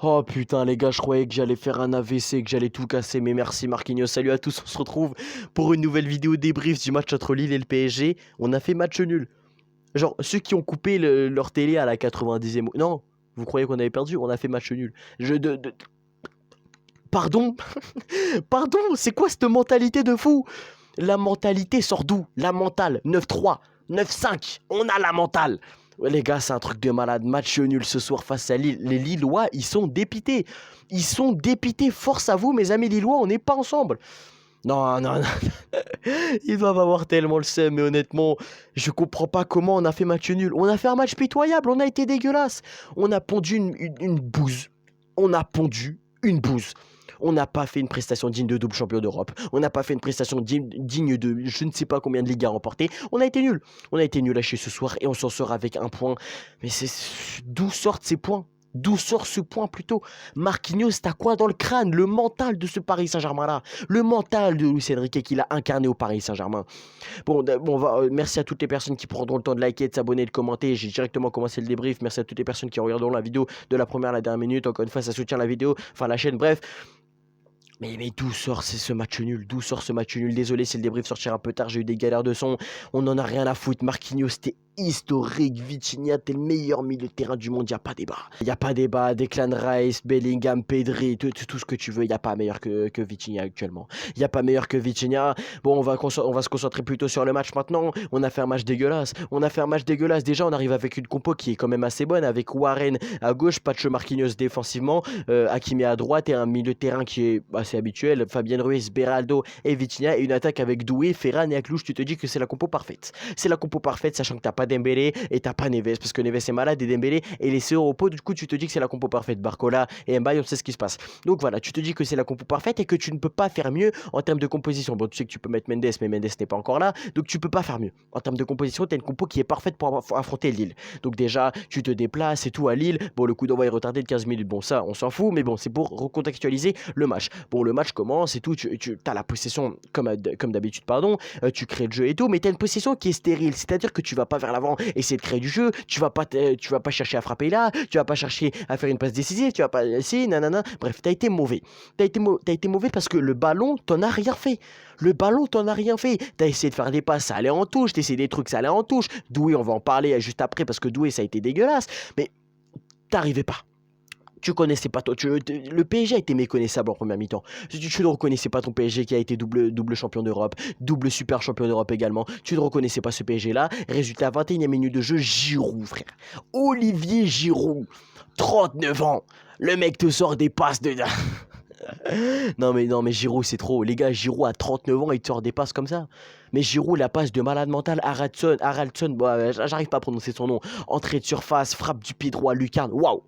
Oh putain les gars, je croyais que j'allais faire un AVC, que j'allais tout casser, mais merci Marquinhos. Salut à tous, on se retrouve pour une nouvelle vidéo débrief du match entre Lille et le PSG. On a fait match nul. Genre, ceux qui ont coupé leur télé à la 90e... Non, vous croyez qu'on avait perdu? On a fait match nul. Pardon? Pardon, c'est quoi cette mentalité de fou? La mentalité sort d'où? La mentale, 9-3, 9-5, on a la mentale. Ouais, les gars, c'est un truc de malade. Match nul ce soir face à Lille. Les Lillois, ils sont dépités. Ils sont dépités. Force à vous, mes amis Lillois, on n'est pas ensemble. Non, non, non. Ils doivent avoir tellement le seum, mais honnêtement, je comprends pas comment on a fait match nul. On a fait un match pitoyable, on a été dégueulasse. On a pondu une bouse. On a pondu une bouse. On n'a pas fait une prestation digne de double champion d'Europe. On n'a pas fait une prestation digne de je ne sais pas combien de ligues à remporter. On a été nul. On a été nul lâché ce soir et on s'en sort avec un point. Mais c'est d'où sortent ces points? D'où sort ce point plutôt? Marquinhos, t'as quoi dans le crâne? Le mental de ce Paris Saint-Germain-là. Le mental de Luis Enrique qu'il a incarné au Paris Saint-Germain. Bon, merci à toutes les personnes qui prendront le temps de liker, de s'abonner, de commenter. J'ai directement commencé le débrief. Merci à toutes les personnes qui regarderont la vidéo de la première à la dernière minute. Encore une fois, ça soutient la vidéo, enfin la chaîne, bref. Mais d'où sort ce match nul? D'où sort ce match nul? Désolé si le débrief sortira un peu tard, j'ai eu des galères de son. On n'en a rien à foutre. Marquinhos, t'es historique. Vitinha, t'es le meilleur milieu de terrain du monde. Y a pas débat. Y a pas débat. Declan Rice, Bellingham, Pedri, tout ce que tu veux. Y a pas meilleur que Vitinha actuellement. Y a pas meilleur que Vitinha. Bon, on va se concentrer plutôt sur le match maintenant. On a fait un match dégueulasse. On a fait un match dégueulasse. Déjà, on arrive avec une compo qui est quand même assez bonne. Avec Warren à gauche, Pacho Marquinhos défensivement, Hakimi à droite et un milieu de terrain qui est assez habituel. Fabien Ruiz, Beraldo et Vitinha. Et une attaque avec Doué, Ferran et Aklouche. Tu te dis que c'est la compo parfaite. C'est la compo parfaite, sachant que t'as pas Dembélé et t'as pas Neves, parce que Neves est malade et Dembélé est laissé au repos. Du coup, tu te dis que c'est la compo parfaite. Barcola et Mbaye, on sait ce qui se passe. Donc voilà, tu te dis que c'est la compo parfaite et que tu ne peux pas faire mieux en termes de composition. Bon, tu sais que tu peux mettre Mendes, mais Mendes n'est pas encore là. Donc tu peux pas faire mieux. En termes de composition, t'as une compo qui est parfaite pour affronter Lille. Donc déjà, tu te déplaces et tout à Lille. Bon, le coup d'envoi est retardé de 15 minutes. Bon, ça, on s'en fout, mais bon, c'est pour recontextualiser le match. Bon, le match commence et tout. Tu as la possession comme d'habitude, pardon. Tu crées le jeu et tout, mais tu as une possession qui est stérile. C'est-à-dire que tu vas pas vers l'avant essayer de créer du jeu. Tu vas pas chercher à frapper là. Tu vas pas chercher à faire une passe décisive. Tu vas pas essayer, nanana. Bref, t'as été mauvais. T'as été mauvais parce que le ballon, t'en as rien fait. Le ballon, t'en as rien fait. T'as essayé de faire des passes, ça allait en touche. T'as essayé des trucs, ça allait en touche. Doué, on va en parler juste après parce que Doué, ça a été dégueulasse. Mais t'arrivais pas. Tu connaissais pas toi. Le PSG a été méconnaissable en première mi-temps. Tu ne reconnaissais pas ton PSG qui a été double champion d'Europe, double super champion d'Europe également. Tu ne reconnaissais pas ce PSG là. Résultat, 21e minute de jeu, Giroud, frère. Olivier Giroud, 39 ans. Le mec te sort des passes de... non mais Giroud c'est trop. Les gars, Giroud à 39 ans, il te sort des passes comme ça. Mais Giroud, la passe de malade mental, Haraldson, bon, j'arrive pas à prononcer son nom. Entrée de surface, frappe du pied droit, lucarne. Waouh.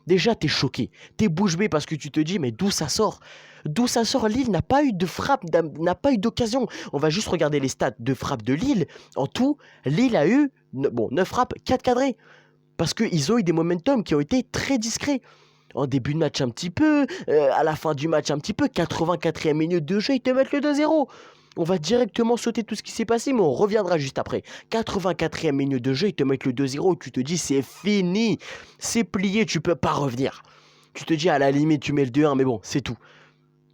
Déjà, t'es choqué, t'es bouche bée parce que tu te dis, mais d'où ça sort? D'où ça sort? Lille n'a pas eu de frappe, n'a pas eu d'occasion. On va juste regarder les stats de frappe de Lille. En tout, Lille a eu, bon, 9 frappes, 4 cadrés. Parce qu'ils ont eu des momentum qui ont été très discrets. En début de match un petit peu, à la fin du match un petit peu, 84e minute de jeu, ils te mettent le 2-0. On va directement sauter tout ce qui s'est passé, mais on reviendra juste après. 84e minute de jeu, ils te mettent le 2-0, tu te dis c'est fini, c'est plié, tu peux pas revenir. Tu te dis à la limite tu mets le 2-1, mais bon, c'est tout.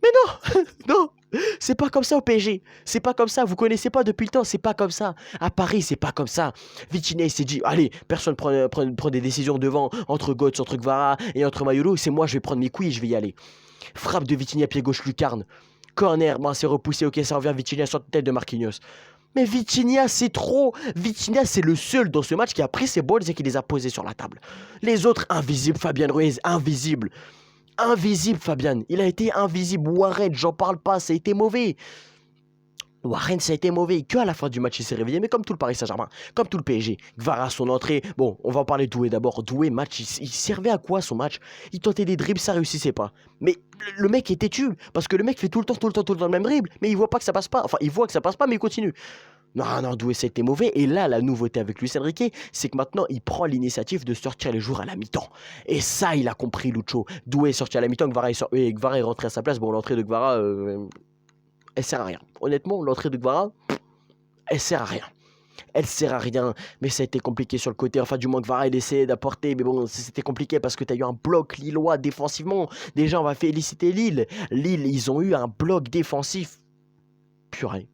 Mais non, non, c'est pas comme ça au PSG. C'est pas comme ça. Vous connaissez pas depuis le temps. C'est pas comme ça. À Paris, c'est pas comme ça. Vitinha, il s'est dit, allez, personne prend des décisions devant entre Götze, entre Gvara et entre Mayolo. C'est moi, je vais prendre mes couilles et je vais y aller. Frappe de Vitinha, pied gauche, lucarne. Corner, bon, c'est repoussé. Ok, ça revient. Vitinha sur la tête de Marquinhos. Mais Vitinha, c'est trop. Vitinha, c'est le seul dans ce match qui a pris ses balls et qui les a posés sur la table. Les autres, invisibles. Fabien Ruiz, invisible. Invisible, Fabian. Il a été invisible. Warren, j'en parle pas, ça a été mauvais. Warren, ça a été mauvais. Que à la fin du match, il s'est réveillé. Mais comme tout le Paris Saint-Germain, comme tout le PSG. Gvara, son entrée. Bon, on va en parler de Doué d'abord. Doué, match, il servait à quoi son match? Il tentait des dribbles, ça réussissait pas. Mais le mec est têtu. Parce que le mec fait tout le temps le même dribble. Mais il voit pas que ça passe pas. Enfin, il voit que ça passe pas, mais il continue. Non, Doué, ça a été mauvais. Et là, la nouveauté avec Luis Enrique, c'est que maintenant, il prend l'initiative de sortir les joueurs à la mi-temps. Et ça, il a compris, Lucho. Doué est sorti à la mi-temps, Gvara est rentré à sa place. Bon, l'entrée de Gvara, elle sert à rien. Honnêtement, l'entrée de Gvara, elle sert à rien. Elle sert à rien, mais ça a été compliqué sur le côté. Enfin, du moins que Varane essayait d'apporter, mais bon, c'était compliqué parce que tu as eu un bloc lillois défensivement. Déjà, on va féliciter Lille. Lille, ils ont eu un bloc défensif. Purée.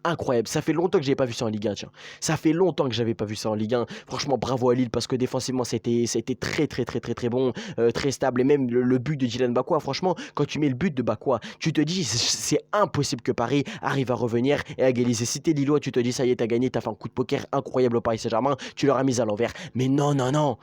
Incroyable, ça fait longtemps que j'avais pas vu ça en Ligue 1, tiens. Ça fait longtemps que j'avais pas vu ça en Ligue 1. Franchement, bravo à Lille parce que défensivement, c'était très bon, très stable. Et même le but de Dylan Bakwa, franchement, quand tu mets le but de Bakwa, tu te dis, c'est impossible que Paris arrive à revenir et à égaliser. Si t'es Lillois, tu te dis, ça y est, t'as gagné, t'as fait un coup de poker incroyable au Paris Saint-Germain, tu leur as mis à l'envers. Mais non, non, non.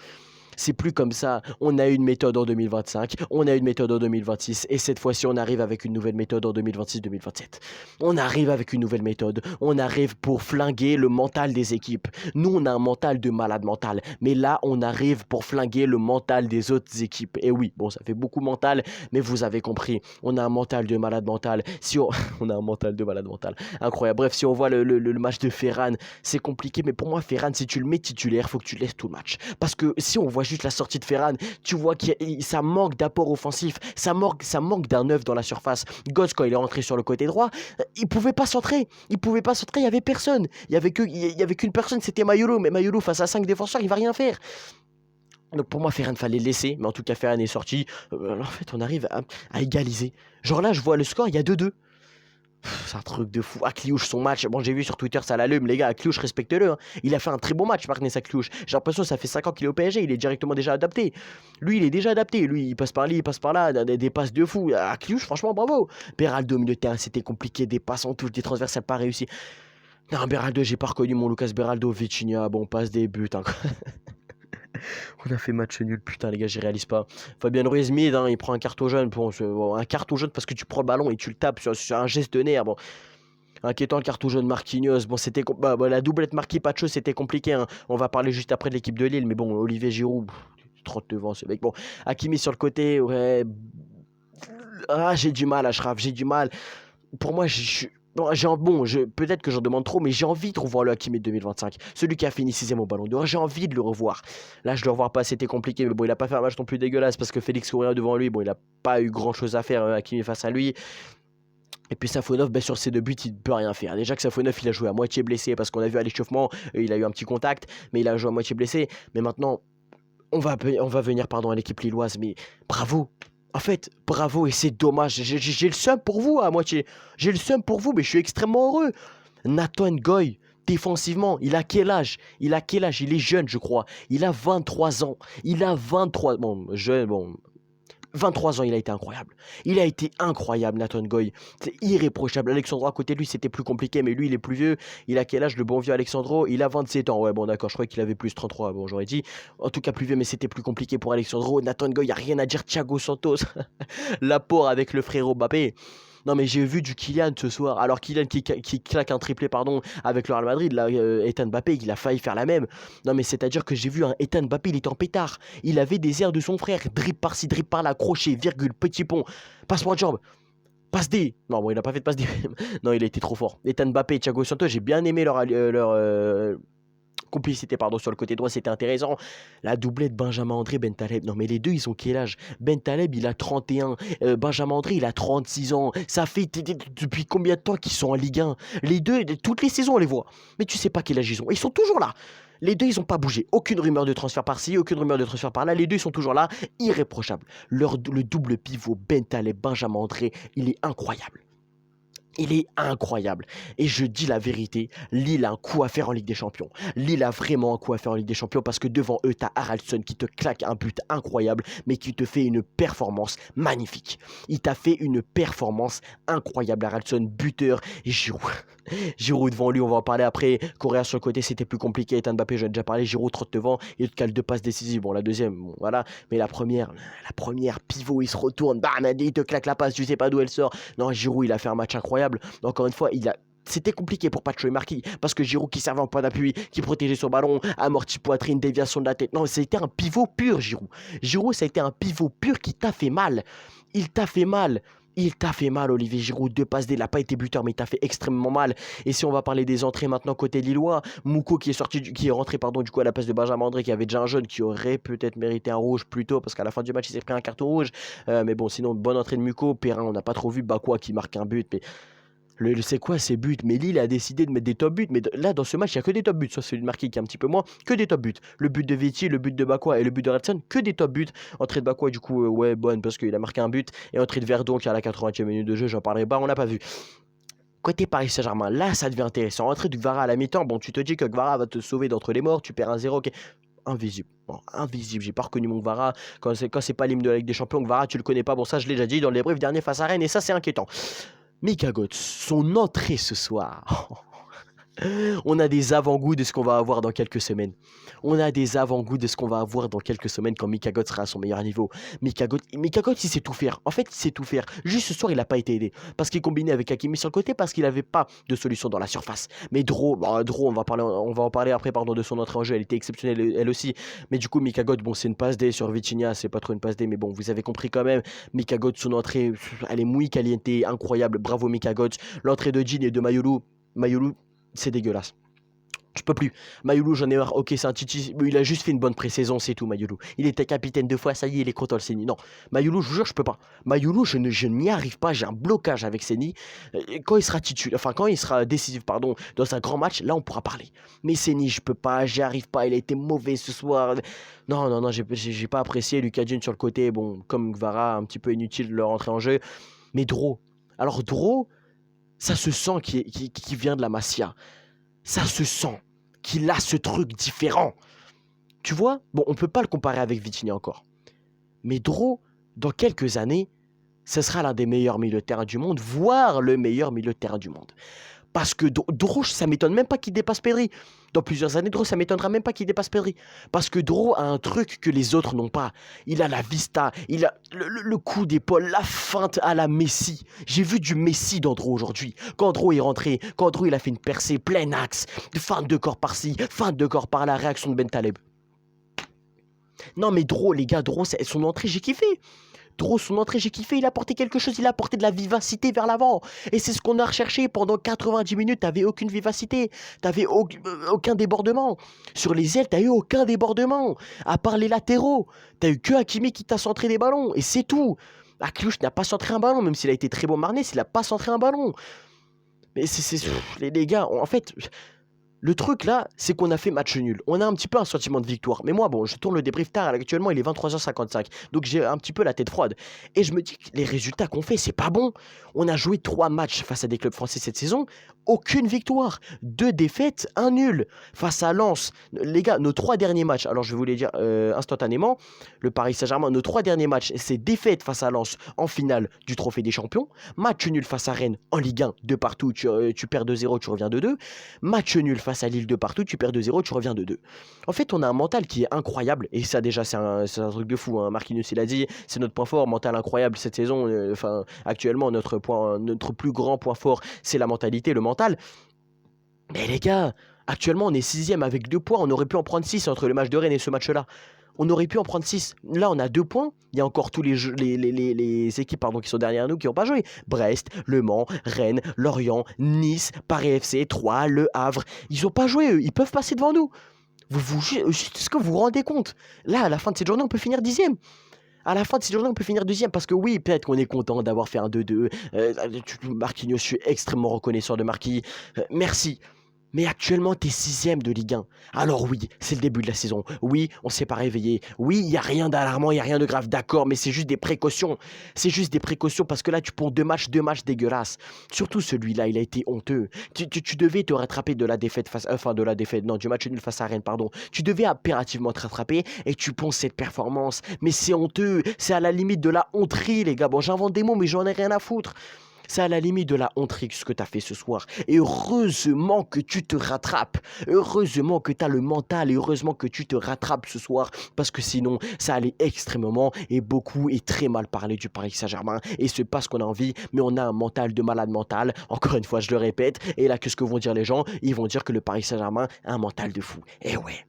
C'est plus comme ça. On a une méthode en 2025, on a une méthode en 2026, et cette fois-ci, on arrive avec une nouvelle méthode en 2026-2027. On arrive avec une nouvelle méthode. On arrive pour flinguer le mental des équipes. Nous, on a un mental de malade mental, mais là, on arrive pour flinguer le mental des autres équipes. Et oui, bon, ça fait beaucoup mental, mais vous avez compris. On a un mental de malade mental. Si on... on a un mental de malade mental. Incroyable. Bref, si on voit le match de Ferran, c'est compliqué, mais pour moi, Ferran, si tu le mets titulaire, faut que tu laisses tout le match. Parce que si on voit juste la sortie de Ferran, tu vois que ça manque d'apport offensif, ça manque d'un neuf dans la surface. Götze, quand il est rentré sur le côté droit, il pouvait pas centrer, il y avait personne, il y avait qu'une personne, c'était Mayolo, mais Mayolo face à 5 défenseurs, il va rien faire. Donc pour moi, Ferran fallait le laisser, mais en tout cas, Ferran est sorti. En fait, on arrive à égaliser. Genre là, je vois le score, il y a 2-2. C'est un truc de fou. Akliouche, son match. Bon, j'ai vu sur Twitter, ça l'allume. Les gars, Akliouche, respectez-le. Hein. Il a fait un très bon match, Martinez Akliouche. J'ai l'impression que ça fait 5 ans qu'il est au PSG. Il est directement déjà adapté. Lui, il est déjà adapté. Lui, il passe par là, il passe par là. Des passes de fou. Akliouche, franchement, bravo. Beraldo, au milieu de terrain, c'était compliqué. Des passes en touche, des transversales pas réussi. Non, Beraldo, j'ai pas reconnu mon Lucas Beraldo. Vitinha, bon, passe des buts. Hein. On a fait match nul, putain les gars, j'y réalise pas. Fabien Ruiz mid, hein, il prend un carton jaune. Bon, un carton jaune parce que tu prends le ballon et tu le tapes sur un geste de nerf. Bon, inquiétant le carton jaune Marquinhos. Bon, c'était la doublette Marquis Pacho, c'était compliqué. Hein. On va parler juste après de l'équipe de Lille, mais bon, Olivier Giroud, 39 ans ce mec. Bon, Hakimi sur le côté, ouais. Ah, j'ai du mal, Achraf, j'ai du mal. Pour moi, peut-être que j'en demande trop, mais j'ai envie de revoir le Hakimi de 2025. Celui qui a fini 6ème au Ballon d'Or, j'ai envie de le revoir. Là, je le revois pas, c'était compliqué, mais bon, il a pas fait un match non plus dégueulasse parce que Félix courait devant lui. Bon, il a pas eu grand-chose à faire, Hakimi face à lui. Et puis Safonov, sur ses 2 buts, il ne peut rien faire. Déjà que Safonov, il a joué à moitié blessé parce qu'on a vu à l'échauffement, il a eu un petit contact, mais il a joué à moitié blessé. Mais maintenant, on va venir à l'équipe lilloise, mais bravo. En fait, bravo, et c'est dommage. J'ai le seum pour vous à moitié. J'ai le seum pour vous, mais je suis extrêmement heureux. Nathan Goy, défensivement, il a quel âge? Il est jeune, je crois. Il a 23 ans. Il a 23... Bon, jeune, bon... 23 ans, il a été incroyable. Il a été incroyable, Nathan Goy. C'est irréprochable. Alexandro à côté de lui, c'était plus compliqué, mais lui, il est plus vieux. Il a quel âge, le bon vieux Alexandro? Il a 27 ans. Ouais, bon, d'accord, je croyais qu'il avait plus 33. Bon, j'aurais dit. En tout cas, plus vieux, mais c'était plus compliqué pour Alexandro. Nathan Goy, il n'y a rien à dire. Thiago Santos, l'apport avec le frérot Mbappé. Non mais j'ai vu du Kylian ce soir. Alors Kylian qui claque un triplé avec le Real Madrid, là Ethan Mbappé il a failli faire la même. Non mais c'est-à-dire que j'ai vu un Ethan Mbappé, il était en pétard. Il avait des airs de son frère, drip par-ci, drip par-là, crochet, virgule, petit pont, passe-moi le job. Passe D. Non bon il a pas fait de passe D. Non il a été trop fort. Ethan Mbappé et Thiago Santos, j'ai bien aimé leur complicité sur le côté droit, c'était intéressant. La doublette Benjamin André, Bentaleb. Non mais les deux ils ont quel âge? Bentaleb il a 31, Benjamin André il a 36 ans. Ça fait depuis combien de temps qu'ils sont en Ligue 1? Les deux, toutes les saisons on les voit. Mais tu sais pas quel âge ils ont. Ils sont toujours là. Les deux, ils n'ont pas bougé. Aucune rumeur de transfert par-ci, aucune rumeur de transfert par-là. Les deux, ils sont toujours là, irréprochables. Le double pivot Bentaleb, Benjamin André, il est incroyable. Il est incroyable. Et je dis la vérité, Lille a un coup à faire en Ligue des Champions. Lille a vraiment un coup à faire en Ligue des Champions parce que devant eux, t'as Haraldsson qui te claque un but incroyable, mais qui te fait une performance magnifique. Il t'a fait une performance incroyable, Haraldsson, buteur. Et Giroud, Giroud devant lui, on va en parler après. Correa sur le côté, c'était plus compliqué. Ethan Mbappé, j'en ai déjà parlé. Giroud trotte devant, il te cale 2 passes décisives. Bon, la deuxième, bon, voilà. Mais la première, pivot, il se retourne, bam, il te claque la passe, tu sais pas d'où elle sort. Non, Giroud, il a fait un match incroyable. Encore une fois, c'était compliqué pour Pacho et Marquis parce que Giroud qui servait en point d'appui, qui protégeait son ballon, amorti poitrine, déviation de la tête. Non, c'était un pivot pur, Giroud. Giroud, ça a été un pivot pur qui t'a fait mal. Il t'a fait mal. Il t'a fait mal, Olivier Giroud. 2 passes D, il n'a pas été buteur, mais il t'a fait extrêmement mal. Et si on va parler des entrées maintenant côté lillois, Mouko qui est rentré du coup à la place de Benjamin André, qui avait déjà un jaune, qui aurait peut-être mérité un rouge plus tôt, parce qu'à la fin du match, il s'est pris un carton rouge. Mais bon, sinon, bonne entrée de Mouko. Perrin, on n'a pas trop vu. Bakwa qui marque un but, mais C'est quoi ces buts? Mais Lille a décidé de mettre des top buts. Mais là, dans ce match, il n'y a que des top buts. Soit celui de Marquis qui est un petit peu moins, que des top buts. Le but de Viti, le but de Bakwa et le but de Redson, que des top buts. Entrée de Bakwa, du coup, ouais, bonne parce qu'il a marqué un but. Et entrée de Verdon qui à la 80e minute de jeu, j'en parlerai pas, on l'a pas vu. Côté Paris Saint-Germain, là, ça devient intéressant. Entrée de Kvara à la mi-temps, bon, tu te dis que Kvara va te sauver d'entre les morts, tu perds 1-0, ok. Invisible. Bon, invisible. J'ai pas reconnu mon Kvara. Quand c'est pas l'hymne de la Ligue des Champions, Kvara, tu le connais pas. Bon, ça, je l'ai déjà dit dans les briefs derniers face à Rennes, et ça, c'est inquiétant. Mika Götze, son entrée ce soir. On a des avant-goûts de ce qu'on va avoir dans quelques semaines. On a des avant-goûts de ce qu'on va avoir dans quelques semaines quand Mika Götze sera à son meilleur niveau. Mika Götze, il sait tout faire. En fait, il sait tout faire. Juste ce soir, il n'a pas été aidé. Parce qu'il combinait avec Hakimi sur le côté, parce qu'il n'avait pas de solution dans la surface. Mais Dro, on va en parler après de son entrée en jeu. Elle était exceptionnelle, elle aussi. Mais du coup, Mika Götze, bon, c'est une passe D sur Vitinha. C'est pas trop une passe D, mais bon, vous avez compris quand même. Mika Götze, son entrée, elle est muy caliente, incroyable. Bravo Mika Götze. L'entrée de Jean et de Mayulu, c'est dégueulasse. Je peux plus. Mayulu, j'en ai marre. Ok, c'est un Titi. Il a juste fait une bonne pré-saison, c'est tout, Mayulu. Il était capitaine 2 fois, ça y est, il est content, le Seni. Non, Mayulu, je vous jure, je peux pas. Mayulu, je n'y arrive pas. J'ai un blocage avec Seni. Quand il sera quand il sera décisif, pardon, dans un grand match, là, on pourra parler. Mais Seni, je peux pas, j'y arrive pas. Il a été mauvais ce soir. Non, j'ai pas apprécié Lucas Digne sur le côté. Bon, comme Kvara, un petit peu inutile de leur entrer en jeu. Mais Dro. Alors, Dro, ça se sent qu'il vient de la Masia. Ça se sent qu'il a ce truc différent. Tu vois? Bon, on peut pas le comparer avec Vitinha encore. Mais Dro, dans quelques années, ce sera l'un des meilleurs milieux de terrain du monde, voire le meilleur milieu de terrain du monde. Parce que Dro, ça m'étonne même pas qu'il dépasse Pedri. Dans plusieurs années, Dro, ça m'étonnera même pas qu'il dépasse Pedri. Parce que Dro a un truc que les autres n'ont pas. Il a la vista, il a le coup d'épaule, la feinte à la Messi. J'ai vu du Messi dans Dro aujourd'hui. Quand Dro est rentré, quand Dro il a fait une percée plein axe, feinte de corps par-ci, feinte de corps par-là, réaction de Bentaleb. Non mais Dro, les gars, Dro, son entrée, j'ai kiffé. Dro, son entrée, j'ai kiffé, il a apporté quelque chose, il a apporté de la vivacité vers l'avant. Et c'est ce qu'on a recherché pendant 90 minutes, t'avais aucune vivacité, t'avais aucun débordement. Sur les ailes, t'as eu aucun débordement. À part les latéraux, t'as eu que Hakimi qui t'a centré des ballons, et c'est tout. Aklouche n'a pas centré un ballon, même s'il a été très bon Marnès, il n'a pas centré un ballon. Mais les gars, en fait... Le truc là, c'est qu'on a fait match nul. On a un petit peu un sentiment de victoire. Mais moi, bon, je tourne le débrief tard. Actuellement, il est 23h55. Donc j'ai un petit peu la tête froide. Et je me dis que les résultats qu'on fait, c'est pas bon. On a joué 3 matchs face à des clubs français cette saison. Aucune victoire. 2 défaites, 1 nul. Face à Lens. Les gars, nos 3 derniers matchs, alors je vais vous les dire instantanément. Le Paris Saint-Germain, nos 3 derniers matchs, c'est défaite face à Lens en finale du Trophée des Champions. Match nul face à Rennes en Ligue 1, de partout. Tu perds 2-0, tu reviens 2-2. Match nul face à Lille de partout, tu perds 2-0, tu reviens 2-2. En fait, on a un mental qui est incroyable, et ça déjà, c'est un truc de fou, hein. Marquinhos, il a dit, c'est notre point fort, mental incroyable cette saison, actuellement, notre plus grand point fort, c'est la mentalité, le mental. Mais les gars, actuellement, on est 6ème avec 2 points, on aurait pu en prendre 6 entre le match de Rennes et ce match-là. On aurait pu en prendre 6. Là, on a 2 points. Il y a encore tous les équipes qui sont derrière nous qui n'ont pas joué. Brest, Le Mans, Rennes, Lorient, Nice, Paris FC, Troyes, Le Havre. Ils n'ont pas joué, eux. Ils peuvent passer devant nous. Est-ce que vous vous rendez compte? Là, à la fin de cette journée, on peut finir 10ème. À la fin de cette journée, on peut finir 2ème. Parce que oui, peut-être qu'on est content d'avoir fait un 2-2. Marquinhos, je suis extrêmement reconnaissant de Marquis. Merci. Mais actuellement, t'es 6ème de Ligue 1. Alors oui, c'est le début de la saison. Oui, on s'est pas réveillé. Oui, il n'y a rien d'alarmant, il n'y a rien de grave. D'accord, mais c'est juste des précautions. C'est juste des précautions parce que là, tu prends 2 matchs dégueulasses. Surtout celui-là, il a été honteux. Tu devais te rattraper de la défaite du match nul face à Rennes, pardon. Tu devais impérativement te rattraper et tu ponces cette performance. Mais c'est honteux. C'est à la limite de la honterie, les gars. Bon, j'invente des mots, mais j'en ai rien à foutre. C'est à la limite de la honterie ce que tu as fait ce soir. Et heureusement que tu te rattrapes. Heureusement que tu as le mental et heureusement que tu te rattrapes ce soir. Parce que sinon, ça allait extrêmement et beaucoup et très mal parler du Paris Saint-Germain. Et c'est pas ce qu'on a envie, mais on a un mental de malade mental. Encore une fois, je le répète. Et là, qu'est-ce que vont dire les gens? Ils vont dire que le Paris Saint-Germain a un mental de fou. Et ouais.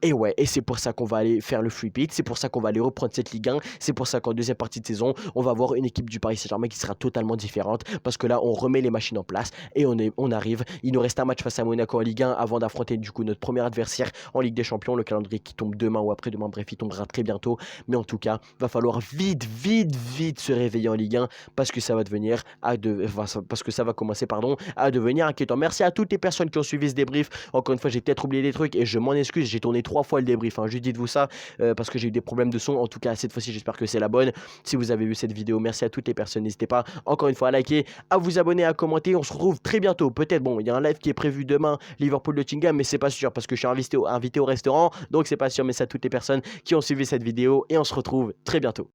Et ouais, et c'est pour ça qu'on va aller faire le free beat, c'est pour ça qu'on va aller reprendre cette Ligue 1, c'est pour ça qu'en deuxième partie de saison, on va avoir une équipe du Paris Saint-Germain qui sera totalement différente, parce que là, on remet les machines en place et on arrive. Il nous reste un match face à Monaco en Ligue 1 avant d'affronter du coup notre premier adversaire en Ligue des Champions, le calendrier qui tombe demain ou après-demain, bref, il tombera très bientôt. Mais en tout cas, va falloir vite se réveiller en Ligue 1 parce que ça va devenir parce que ça va commencer à devenir inquiétant. Merci à toutes les personnes qui ont suivi ce débrief. Encore une fois, j'ai peut-être oublié des trucs et je m'en excuse, j'ai tourné 3 fois le débrief, hein. Juste dites-vous ça parce que j'ai eu des problèmes de son. En tout cas, cette fois-ci, j'espère que c'est la bonne. Si vous avez vu cette vidéo, merci à toutes les personnes. N'hésitez pas encore une fois à liker, à vous abonner, à commenter. On se retrouve très bientôt. Peut-être, bon, il y a un live qui est prévu demain, Liverpool-Nottingham, mais c'est pas sûr parce que je suis invité au restaurant. Donc c'est pas sûr, mais c'est à toutes les personnes qui ont suivi cette vidéo et on se retrouve très bientôt.